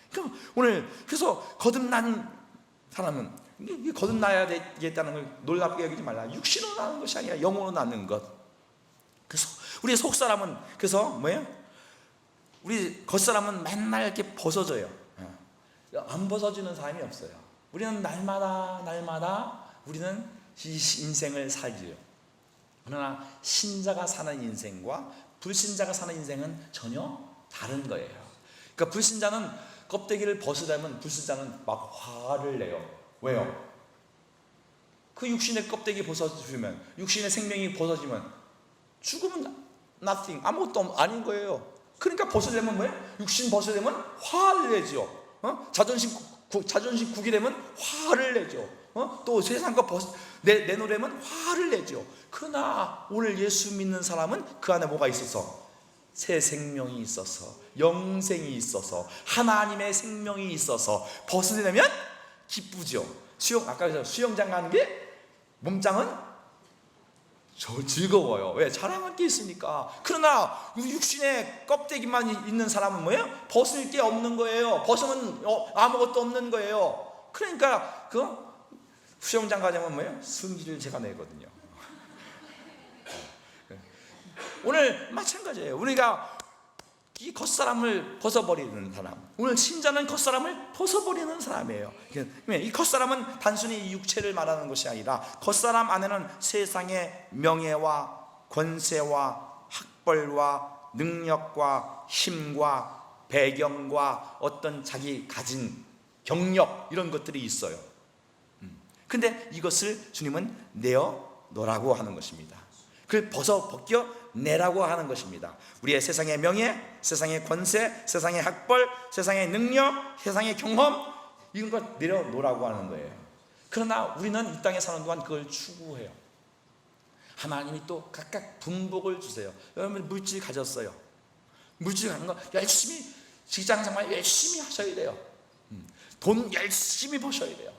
그럼 오늘 그래서 거듭난 사람은 거듭나야 되겠다는 걸 놀랍게 여기지 말라. 육신으로 나는 것이 아니라 영혼으로 나는 것. 그래서 우리 속사람은 그래서 뭐예요? 우리 겉사람은 맨날 이렇게 벗어져요. 안 벗어지는 사람이 없어요. 우리는 날마다 우리는 이 인생을 살지요. 그러나 신자가 사는 인생과 불신자가 사는 인생은 전혀 다른 거예요. 그러니까 불신자는 껍데기를 벗으려면 불신자는 막 화를 내요. 왜요? 그 육신의 껍데기 벗어지면, 육신의 생명이 벗어지면 죽으면 nothing, 아무것도 아닌 거예요. 그러니까 벗으려면 뭐예요? 육신 벗으려면 화를 내죠. 자존심 국이 되면 화를 내죠. 또 세상 거 내놓으려면 화를 내죠. 그러나 오늘 예수 믿는 사람은 그 안에 뭐가 있어서? 새 생명이 있어서, 영생이 있어서, 하나님의 생명이 있어서 벗으려면 기쁘죠. 아까 수영장 가는 게 몸짱은 즐거워요. 왜? 자랑할 게 있으니까. 그러나 육신의 껍데기만 있는 사람은 뭐예요? 벗을 게 없는 거예요. 벗으면 아무것도 없는 거예요. 그러니까 그 수영장 가자면 뭐예요? 승기를 제가 내거든요. 오늘 마찬가지예요. 우리가 이 겉사람을 벗어버리는 사람, 오늘 신자는 겉사람을 벗어버리는 사람이에요. 이 겉사람은 단순히 육체를 말하는 것이 아니라 겉사람 안에는 세상의 명예와 권세와 학벌과 능력과 힘과 배경과 어떤 자기 가진 경력, 이런 것들이 있어요. 근데 이것을 주님은 내어놓으라고 하는 것입니다. 그걸 벗겨 내라고 하는 것입니다. 우리의 세상의 명예, 세상의 권세, 세상의 학벌, 세상의 능력, 세상의 경험, 이런 걸 내려놓으라고 하는 거예요. 그러나 우리는 이 땅에 사는 동안 그걸 추구해요. 하나님이 또 각각 분복을 주세요. 여러분 물질 가졌어요. 물질 가는 거 열심히, 직장생활 열심히 하셔야 돼요. 돈 열심히 버셔야 돼요.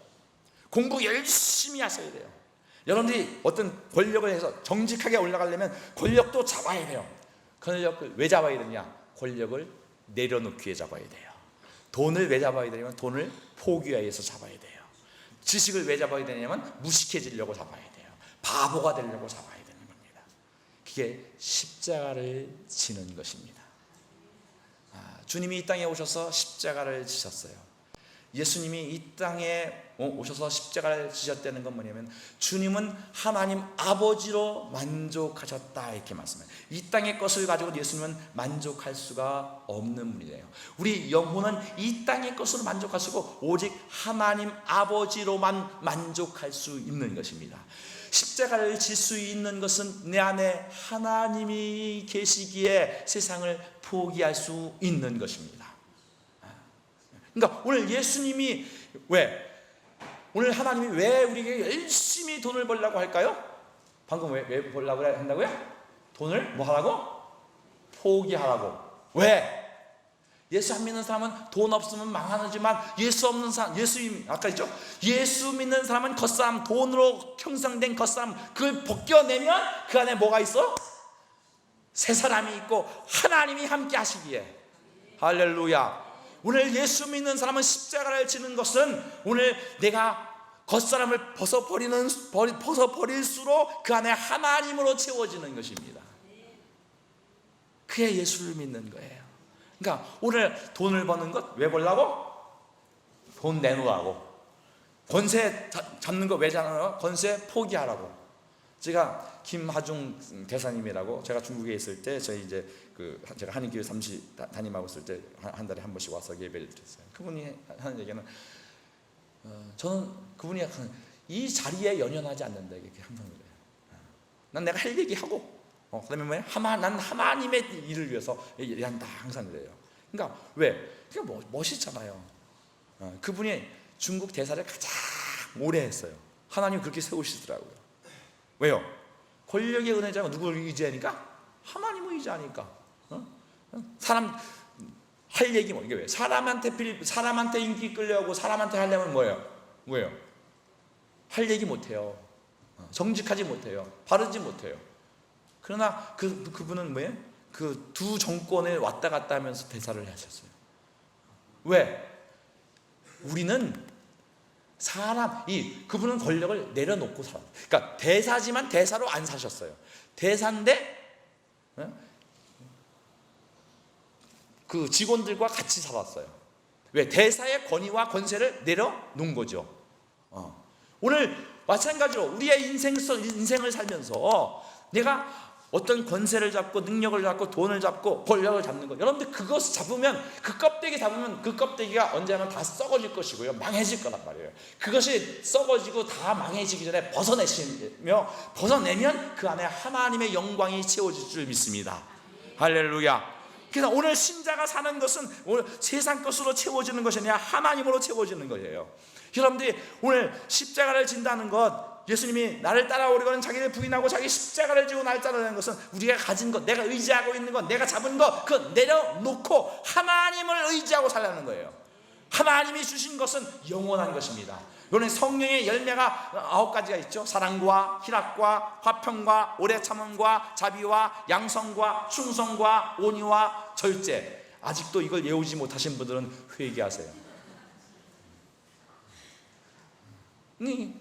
공부 열심히 하셔야 돼요. 여러분들이 어떤 권력을 해서 정직하게 올라가려면 권력도 잡아야 돼요. 권력을 왜 잡아야 되냐? 권력을 내려놓기 위해 잡아야 돼요. 돈을 왜 잡아야 되냐면 돈을 포기하기 위해서 잡아야 돼요. 지식을 왜 잡아야 되냐면 무식해지려고 잡아야 돼요. 바보가 되려고 잡아야 되는 겁니다. 그게 십자가를 지는 것입니다. 주님이 이 땅에 오셔서 십자가를 지셨어요. 예수님이 이 땅에 오셔서 십자가를 지셨다는 건 뭐냐면 주님은 하나님 아버지로 만족하셨다 이렇게 말씀해요. 이 땅의 것을 가지고 예수님은 만족할 수가 없는 분이에요. 우리 영혼은 이 땅의 것으로 만족할 수고 오직 하나님 아버지로만 만족할 수 있는 것입니다. 십자가를 질 수 있는 것은 내 안에 하나님이 계시기에 세상을 포기할 수 있는 것입니다. 그러니까 오늘 예수님이 오늘 하나님이 왜 우리에게 열심히 돈을 벌려고 할까요? 방금 왜 벌려고 한다고요? 돈을 뭐 하라고? 포기하라고. 왜? 예수 안 믿는 사람은 돈 없으면 망하지만 예수 없는 사람, 아까 있죠? 예수 믿는 사람은 겉사람, 돈으로 형성된 겉사람, 그걸 벗겨내면 그 안에 뭐가 있어? 새 사람이 있고 하나님이 함께 하시기에. 할렐루야. 오늘 예수 믿는 사람은 십자가를 지는 것은 오늘 내가 겉사람을 벗어버릴수록 그 안에 하나님으로 채워지는 것입니다. 그게 예수를 믿는 거예요. 그러니까 오늘 돈을 버는 것 왜 벌라고? 돈 내놓으라고. 권세 잡는 거 왜 잡는 권세 포기하라고. 제가 김하중 대사님이라고, 제가 중국에 있을 때 저희 이제 제가 한인교회 잠시 담임하고 있을 때 한 달에 한 번씩 와서 예배를 드렸어요. 그분이 하는 얘기는 저는 그분이 이 자리에 연연하지 않는다 이렇게 항상 그래요. 난 내가 할 얘기하고 그다음에 뭐예요? 난 하나님의 일을 위해서 얘기한다 항상 그래요. 그러니까 왜? 그게 멋있잖아요. 그분이 중국 대사를 가장 오래 했어요. 하나님 그렇게 세우시더라고요. 왜요? 권력의 은혜자가 누구를 의지하니까? 하나님을 의지하니까. 사람 할 얘기 이게 왜? 사람한테 인기 끌려고 사람한테 하려면 뭐예요? 할 얘기 못해요. 정직하지 못해요. 바르지 못해요. 그러나 그분은 뭐예요? 그 두 정권에 왔다 갔다 하면서 대사를 하셨어요. 왜? 우리는 그분은 권력을 내려놓고 살았어요. 그러니까 대사지만 대사로 안 사셨어요. 대사인데 그 직원들과 같이 살았어요. 왜? 대사의 권위와 권세를 내려놓은 거죠. 오늘 마찬가지로 우리의 인생을 살면서 내가 어떤 권세를 잡고 능력을 잡고 돈을 잡고 권력을 잡는 것, 여러분들 그것을 잡으면 그 껍데기가 언제나 다 썩어질 것이고요, 망해질 거란 말이에요. 그것이 썩어지고 다 망해지기 전에 벗어내면 그 안에 하나님의 영광이 채워질 줄 믿습니다. 할렐루야. 그래서 오늘 신자가 사는 것은 오늘 세상 것으로 채워지는 것이 아니라 하나님으로 채워지는 거예요. 여러분들이 오늘 십자가를 진다는 것, 예수님이 나를 따라오려거는 자기를 부인하고 자기 십자가를 지고 나를 따라오는 것은 우리가 가진 것, 내가 의지하고 있는 것, 내가 잡은 것, 그거 내려놓고 하나님을 의지하고 살라는 거예요. 하나님이 주신 것은 영원한 것입니다. 오늘 성령의 열매가 9가지가 있죠. 사랑과 희락과 화평과 오래 참음과 자비와 양성과 충성과 온유와 절제. 아직도 이걸 외우지 못하신 분들은 회개하세요.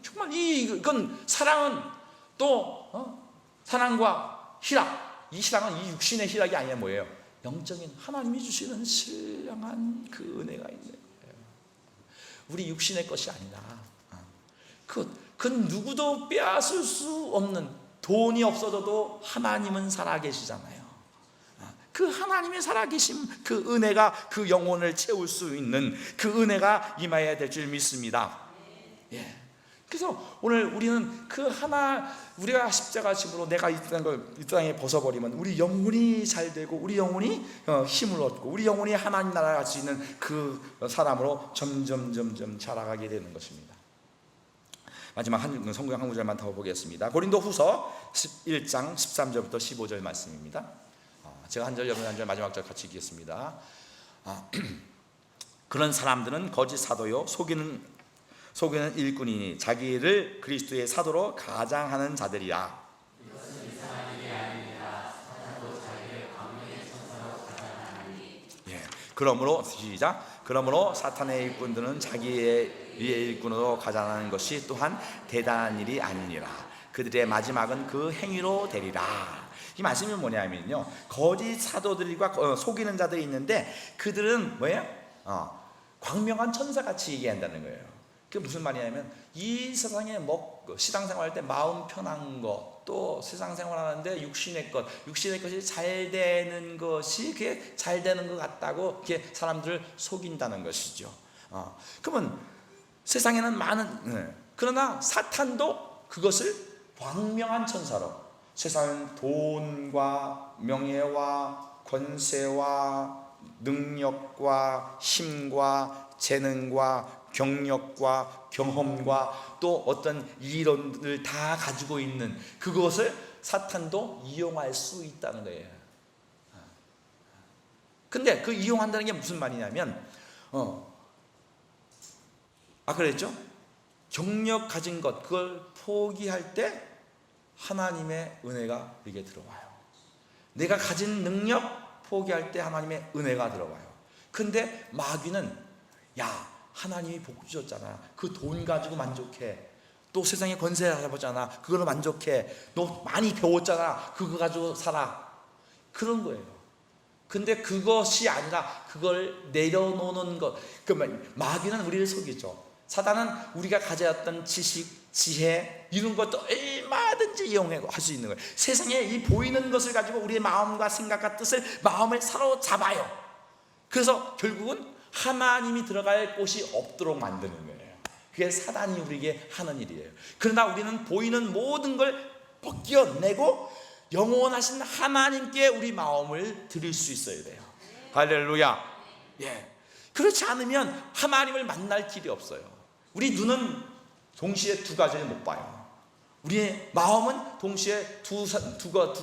정말 이건 사랑은 또 사랑과 희락. 이 희락은 이 육신의 희락이 아니라 뭐예요? 영적인 하나님이 주시는 신령한 그 은혜가 있는 거예요. 우리 육신의 것이 아니라 그 누구도 빼앗을 수 없는, 돈이 없어져도 하나님은 살아계시잖아요. 그 하나님의 살아계심, 그 은혜가 그 영혼을 채울 수 있는 그 은혜가 임하여야 될 줄 믿습니다. 예. 그래서 오늘 우리는 우리가 십자가 짐으로 내가 이 땅에 벗어버리면 우리 영혼이 잘 되고 우리 영혼이 힘을 얻고 우리 영혼이 하나님 나라에 갈 수 있는 그 사람으로 점점 자라가게 되는 것입니다. 마지막 성경 한 구절만 더 보겠습니다. 고린도후서 11장 13절부터 15절 말씀입니다. 제가 한 절, 여러분 한 절, 마지막 절 같이 읽겠습니다. 그런 사람들은 거짓 사도요 속이는 일꾼이니 자기를 그리스도의 사도로 가장하는 자들이라. 그러므로 사탄의 일꾼들은 자기의 일꾼으로 가장하는 것이 또한 대단한 일이 아니니라. 그들의 마지막은 그 행위로 되리라. 이 말씀이 뭐냐면요, 거짓 사도들과 속이는 자들이 있는데 그들은 뭐예요? 광명한 천사같이 얘기한다는 거예요. 그게 무슨 말이냐면 이 세상에 먹고 신앙생활할 때 마음 편한 것, 또 세상 생활하는데 육신의 것이 잘 되는 것이 그게 잘 되는 것 같다고 이렇게 사람들을 속인다는 것이죠. 그러면 세상에는 많은 그러나 사탄도 그것을 광명한 천사로, 세상은 돈과 명예와 권세와 능력과 힘과 재능과 경력과 경험과 또 어떤 이론을 다 가지고 있는 그것을 사탄도 이용할 수 있다는 거예요. 근데 그 이용한다는 게 무슨 말이냐면 그랬죠? 경력 가진 것 그걸 포기할 때 하나님의 은혜가 우리에게 들어와요. 내가 가진 능력 포기할 때 하나님의 은혜가 들어와요. 근데 마귀는 야 하나님이 복 주셨잖아. 그 돈 가지고 만족해. 또 세상에 권세 잡았잖아. 그걸로 만족해. 너 많이 배웠잖아. 그거 가지고 살아. 그런 거예요. 근데 그것이 아니라 그걸 내려놓는 것. 그러니까 마귀는 우리를 속이죠. 사단은 우리가 가졌던 지식, 지혜 이런 것도 얼마든지 이용할 수 있는 거예요. 세상에 이 보이는 것을 가지고 우리의 마음과 생각과 뜻을 마음을 사로잡아요. 그래서 결국은 하나님이 들어갈 곳이 없도록 만드는 거예요. 그게 사단이 우리에게 하는 일이에요. 그러나 우리는 보이는 모든 걸 벗겨내고 영원하신 하나님께 우리 마음을 드릴 수 있어야 돼요. 할렐루야. 그렇지 않으면 하나님을 만날 길이 없어요. 우리 눈은 동시에 두 가지를 못 봐요. 우리의 마음은 동시에 두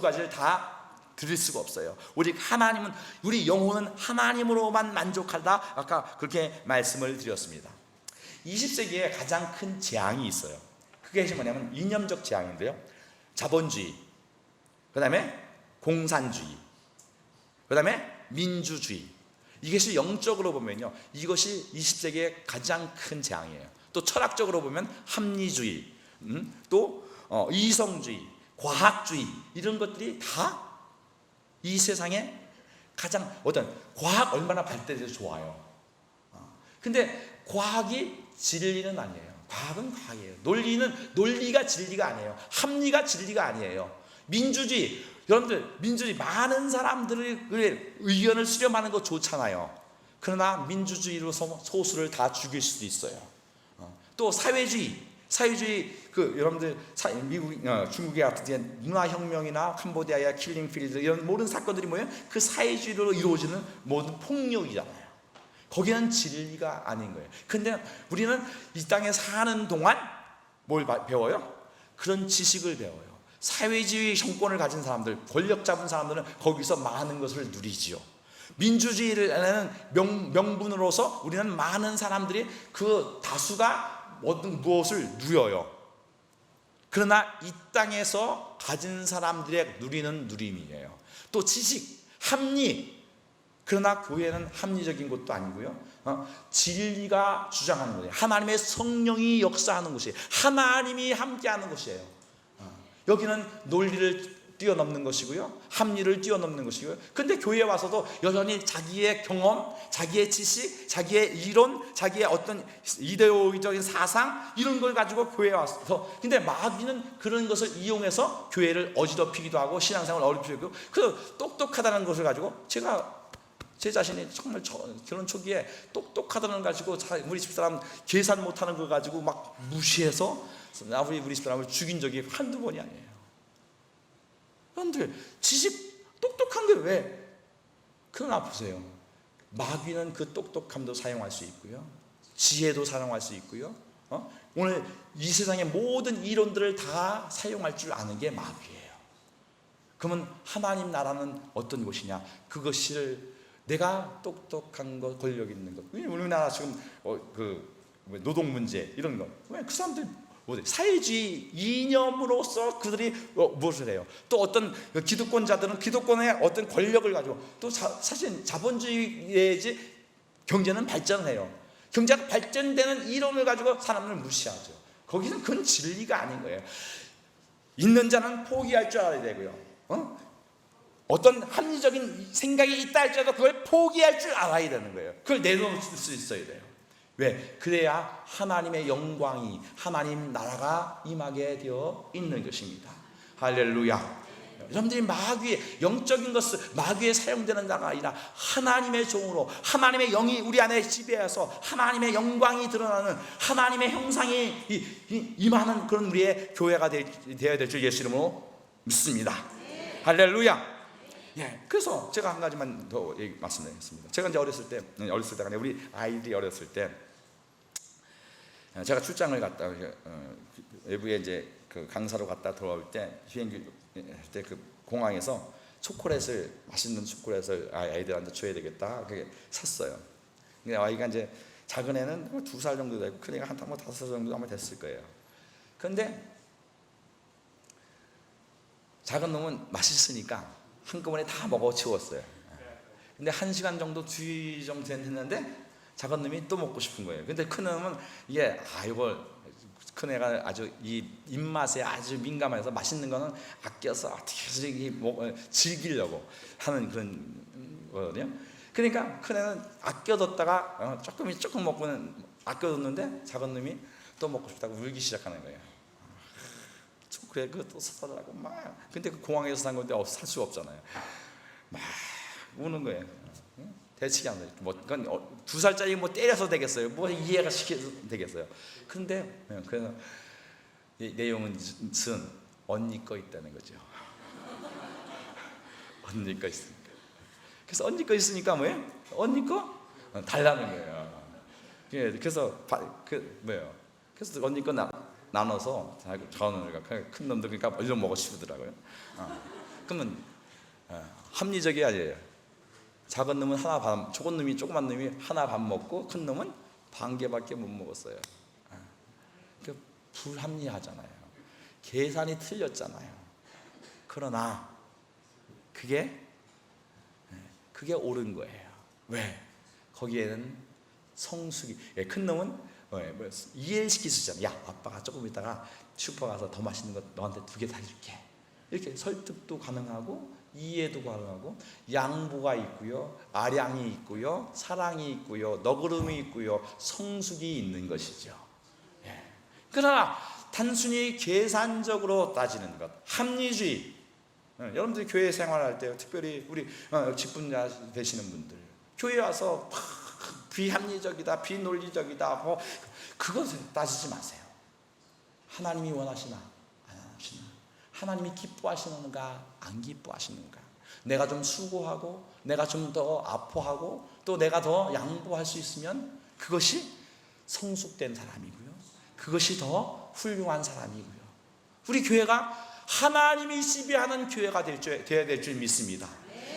가지를 다 드릴 수가 없어요. 우리 영혼은 하나님으로만 만족하다. 아까 그렇게 말씀을 드렸습니다. 20세기에 가장 큰 재앙이 있어요. 그게 뭐냐면 이념적 재앙인데요. 자본주의, 그 다음에 공산주의, 그 다음에 민주주의. 이것이 영적으로 보면요, 이것이 20세기의 가장 큰 재앙이에요. 또 철학적으로 보면 합리주의, 또 이성주의, 과학주의 이런 것들이 다 이 세상에 가장 과학 얼마나 발달해서 좋아요. 근데 과학이 진리는 아니에요. 과학은 과학이에요. 논리가 진리가 아니에요. 합리가 진리가 아니에요. 민주주의, 여러분들 민주주의 많은 사람들의 의견을 수렴하는 거 좋잖아요. 그러나 민주주의로 소수를 다 죽일 수도 있어요. 또 사회주의 여러분들 미국, 중국의 같은 문화혁명이나 캄보디아의 킬링필드 이런 모든 사건들이 뭐예요? 그 사회주의로 이루어지는 모든 폭력이잖아요. 거기는 진리가 아닌 거예요. 근데 우리는 이 땅에 사는 동안 뭘 배워요? 그런 지식을 배워요. 사회주의 정권을 가진 사람들, 권력 잡은 사람들은 거기서 많은 것을 누리지요. 민주주의를 명분으로서 우리는 많은 사람들이 그 다수가 무엇을 누려요. 그러나 이 땅에서 가진 사람들의 누리는 누림이에요. 또 지식, 합리. 그러나 교회는 합리적인 것도 아니고요, 진리가 주장하는 거예요. 하나님의 성령이 역사하는 곳이에요. 하나님이 함께하는 곳이에요. 여기는 논리를 뛰어넘는 것이고요, 합리를 뛰어넘는 것이고요. 근데 교회에 와서도 여전히 자기의 경험, 자기의 지식, 자기의 이론, 자기의 어떤 이데올로기적인 사상 이런 걸 가지고 교회에 와서, 근데 마귀는 그런 것을 이용해서 교회를 어지럽히기도 하고 신앙생활을 어렵히고, 그 똑똑하다는 것을 가지고 제 자신이 정말 결혼 초기에 똑똑하다는 걸 가지고 우리 집사람 계산 못하는 걸 가지고 막 무시해서 우리 집사람을 죽인 적이 한두 번이 아니에요. 여러분들 지식 똑똑한 게 왜? 그러나 보세요, 마귀는 그 똑똑함도 사용할 수 있고요, 지혜도 사용할 수 있고요, 오늘 이 세상의 모든 이론들을 다 사용할 줄 아는 게 마귀예요. 그러면 하나님 나라는 어떤 곳이냐? 그것을 내가 똑똑한 것, 권력 있는 것. 우리나라 지금 노동 문제 이런 거, 왜 그 사람들 사회주의 이념으로서 그들이 무엇을 해요? 또 어떤 기득권자들은 기득권의 어떤 권력을 가지고, 또 사실 자본주의의 경제는 발전해요. 경제가 발전되는 이론을 가지고 사람을 무시하죠. 거기는 그건 진리가 아닌 거예요. 있는 자는 포기할 줄 알아야 되고요, 어떤 합리적인 생각이 있다 할지라도 그걸 포기할 줄 알아야 되는 거예요. 그걸 내놓을 수 있어야 돼요. 왜? 그래야 하나님의 영광이, 하나님 나라가 임하게 되어 있는 것입니다. 할렐루야. 여러분들이 마귀의 영적인 것을, 마귀에 사용되는 자가 아니라 하나님의 종으로 하나님의 영이 우리 안에 지배해서 하나님의 영광이 드러나는, 하나님의 형상이 임하는 그런 우리의 교회가 되어야 될 줄 예수 이름으로 믿습니다. 할렐루야. 예, 그래서 제가 한 가지만 더 말씀드리겠습니다. 제가 이제 어렸을 때가 아니라 우리 아이들이 어렸을 때, 제가 출장을 갔다 외부에 이제 그 강사로 갔다 돌아올 때 비행기 때 그 공항에서 초콜릿을, 맛있는 초콜릿을 아이들한테 줘야 되겠다 그게 샀어요. 근데 아이가 이제 작은 애는 2살 정도 되고 큰 애가 한 5살 정도 아마 됐을 거예요. 그런데 작은 놈은 맛있으니까 한꺼번에 다 먹어 치웠어요. 근데 1시간 정도 뒤 정도 됐는데 작은 놈이 또 먹고 싶은 거예요. 근데 큰 놈은 이게 이걸, 큰 애가 아주 이 입맛에 아주 민감해서 맛있는 거는 아껴서 어떻게 해서 즐기려고 하는 그런 거거든요. 그러니까 큰 애는 아껴뒀다가 조금 먹고는 아껴뒀는데 작은 놈이 또 먹고 싶다고 울기 시작하는 거예요. 그래 그거 또 사달라고 막. 근데 그 공항에서 산 건데 살 수가 없잖아요. 막 우는 거예요. 대치기 안 돼요. 뭐 그건 2살짜리 뭐 때려서 되겠어요? 뭐 이해가 시켜서 되겠어요? 근데 그래서 이 내용은 언니 거 있다는 거죠. 언니 거 있으니까. 그래서 언니 거 있으니까 뭐예요? 언니 거 달라는 거예요. 그래서 그래서 언니 거 나눠서 자원을 큰 놈도 그러니까 얼른 먹고 싶더라고요. 그러면 합리적이 아니에요. 작은 놈은 하나 반, 조그만 놈이 하나 반 먹고 큰 놈은 반 개밖에 못 먹었어요. 불합리하잖아요. 계산이 틀렸잖아요. 그러나 그게 옳은 거예요. 왜? 거기에는 성숙이, 큰 놈은 이해시킬 수 있잖아요. 야, 아빠가 조금 있다가 슈퍼 가서 더 맛있는 거 너한테 2개 사줄게. 이렇게 설득도 가능하고 이해도 가능하고 양보가 있고요, 아량이 있고요, 사랑이 있고요, 너그름이 있고요, 성숙이 있는 것이죠. 그러나 단순히 계산적으로 따지는 것, 합리주의. 여러분들이 교회 생활할 때, 특별히 우리 직분자 되시는 분들, 교회 와서 비합리적이다, 비논리적이다, 뭐 그것을 따지지 마세요. 하나님이 원하시나 안 원하시나, 하나님이 기뻐하시는가 안 기뻐하시는가, 내가 좀 수고하고 내가 좀 더 아파하고 또 내가 더 양보할 수 있으면 그것이 성숙된 사람이고요, 그것이 더 훌륭한 사람이고요. 우리 교회가 하나님이 지배하는 교회가 되어야 될 줄 믿습니다.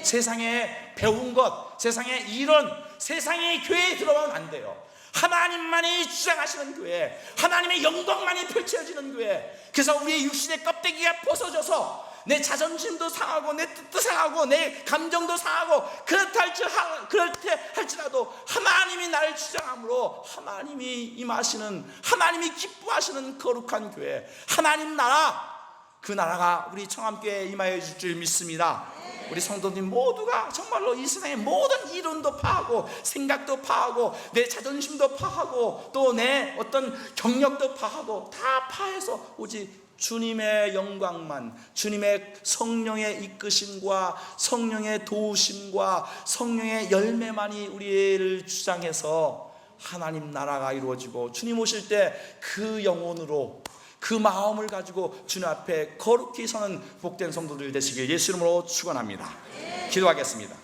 세상에 배운 것, 세상에 이론, 세상의 교회에 들어가면 안 돼요. 하나님만이 주장하시는 교회, 하나님의 영광만이 펼쳐지는 교회. 그래서 우리의 육신의 껍데기가 벗어져서 내 자존심도 상하고 내 뜻도 상하고 내 감정도 상하고 그렇게 할지라도 하나님이 나를 주장함으로 하나님이 임하시는, 하나님이 기뻐하시는 거룩한 교회, 하나님 나라, 그 나라가 우리 청암교회에 임하여 줄 줄 믿습니다. 우리 성도님 모두가 정말로 이 세상의 모든 이론도 파하고 생각도 파하고 내 자존심도 파하고 또 내 어떤 경력도 파하고 다 파해서 오직 주님의 영광만, 주님의 성령의 이끄심과 성령의 도우심과 성령의 열매만이 우리를 주장해서 하나님 나라가 이루어지고 주님 오실 때 그 영혼으로, 그 마음을 가지고 주님 앞에 거룩히 서는 복된 성도들 되시길 예수 이름으로 축원합니다. 기도하겠습니다.